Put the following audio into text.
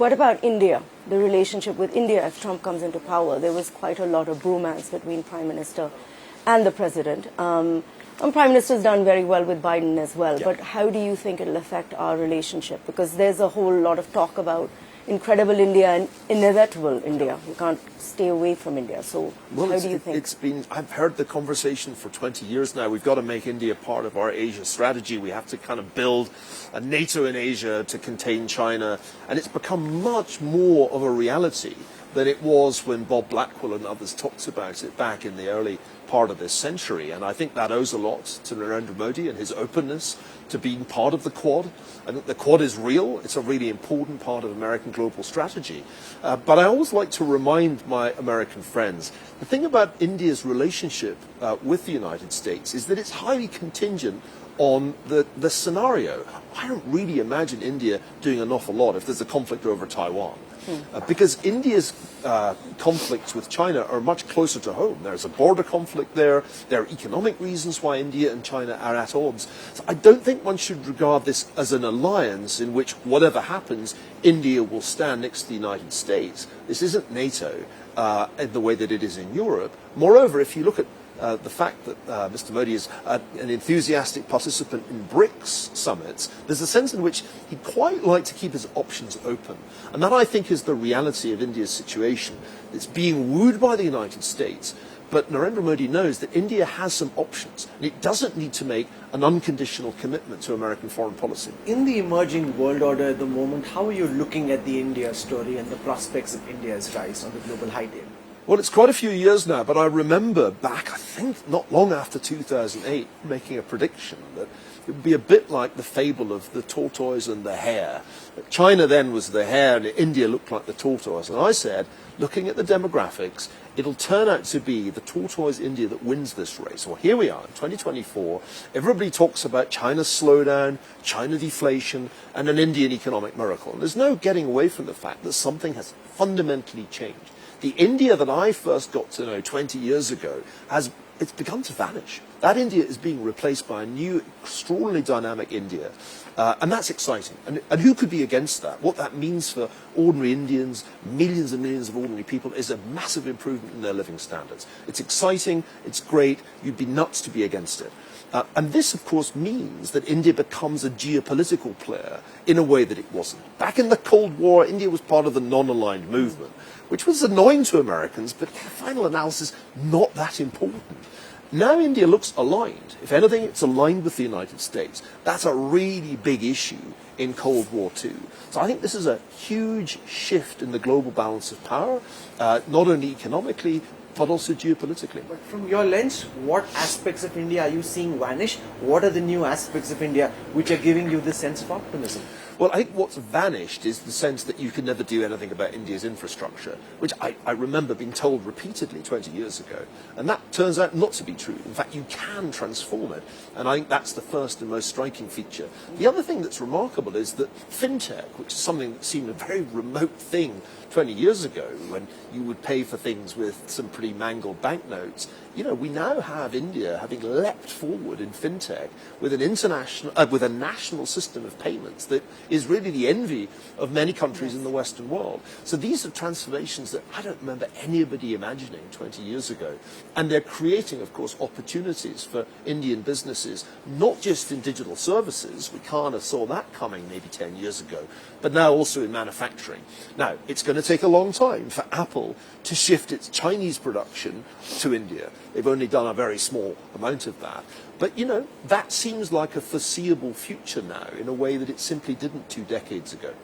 What about India? The relationship with India if Trump comes into power? There was quite a lot of bromance between Prime Minister and the President. And Prime Minister's done very well with Biden as well. Yeah. But how do you think it'll affect our relationship? Because there's a whole lot of talk about incredible India and inevitable India. We can't stay away from India. So how do you think? I've heard the conversation for 20 years now. We've got to make India part of our Asia strategy. We have to kind of build a NATO in Asia to contain China. And it's become much more of a reality than it was when Bob Blackwell and others talked about it back in the early part of this century. And I think that owes a lot to Narendra Modi and his openness to being part of the Quad. I think the Quad is real. It's a really important part of American global strategy. But I always like to remind my American friends, the thing about India's relationship with the United States is that it's highly contingent on the scenario. I don't really imagine India doing an awful lot if there's a conflict over Taiwan. Because India's conflicts with China are much closer to home. There's a border conflict there. There are economic reasons why India and China are at odds. So I don't think one should regard this as an alliance in which whatever happens, India will stand next to the United States. This isn't NATO in the way that it is in Europe. Moreover, if you look at the fact that Mr. Modi is an enthusiastic participant in BRICS summits, there's a sense in which he'd quite like to keep his options open. And that, I think, is the reality of India's situation. It's being wooed by the United States, but Narendra Modi knows that India has some options, and it doesn't need to make an unconditional commitment to American foreign policy. In the emerging world order at the moment, how are you looking at the India story and the prospects of India's rise on the global high table? Well, it's quite a few years now, but I remember back, I think not long after 2008, making a prediction that it would be a bit like the fable of the tortoise and the hare. China then was the hare and India looked like the tortoise. And I said, looking at the demographics, it'll turn out to be the tortoise India that wins this race. Well, here we are in 2024. Everybody talks about China's slowdown, China deflation, and an Indian economic miracle. And there's no getting away from the fact that something has fundamentally changed. The India that I first got to know 20 years ago it's begun to vanish. That India is being replaced by a new, extraordinarily dynamic India. And that's exciting. And who could be against that? What that means for ordinary Indians, millions and millions of ordinary people, is a massive improvement in their living standards. It's exciting, it's great, you'd be nuts to be against it. And this, of course, means that India becomes a geopolitical player in a way that it wasn't. Back in the Cold War, India was part of the non-aligned movement, which was annoying to Americans, but in the final analysis, not that important. Now India looks aligned. If anything, it's aligned with the United States. That's a really big issue in Cold War II. So I think this is a huge shift in the global balance of power, not only economically, but also geopolitically. But from your lens, what aspects of India are you seeing vanish? What are the new aspects of India which are giving you this sense of optimism? Well, I think what's vanished is the sense that you can never do anything about India's infrastructure, which I remember being told repeatedly 20 years ago. And that turns out not to be true. In fact, you can transform it. And I think that's the first and most striking feature. The other thing that's remarkable is that fintech, which is something that seemed a very remote thing 20 years ago, when you would pay for things with some pretty mangled banknotes, you know, we now have India having leapt forward in fintech with an international, with a national system of payments that is really the envy of many countries in the Western world. So these are transformations that I don't remember anybody imagining 20 years ago. And they're creating, of course, opportunities for Indian businesses, not just in digital services. We kind of saw that coming maybe 10 years ago, but now also in manufacturing. Now, it's going to take a long time for Apple to shift its Chinese production to India. They've only done a very small amount of that. But, you know, that seems like a foreseeable future now in a way that it simply didn't 2 decades ago.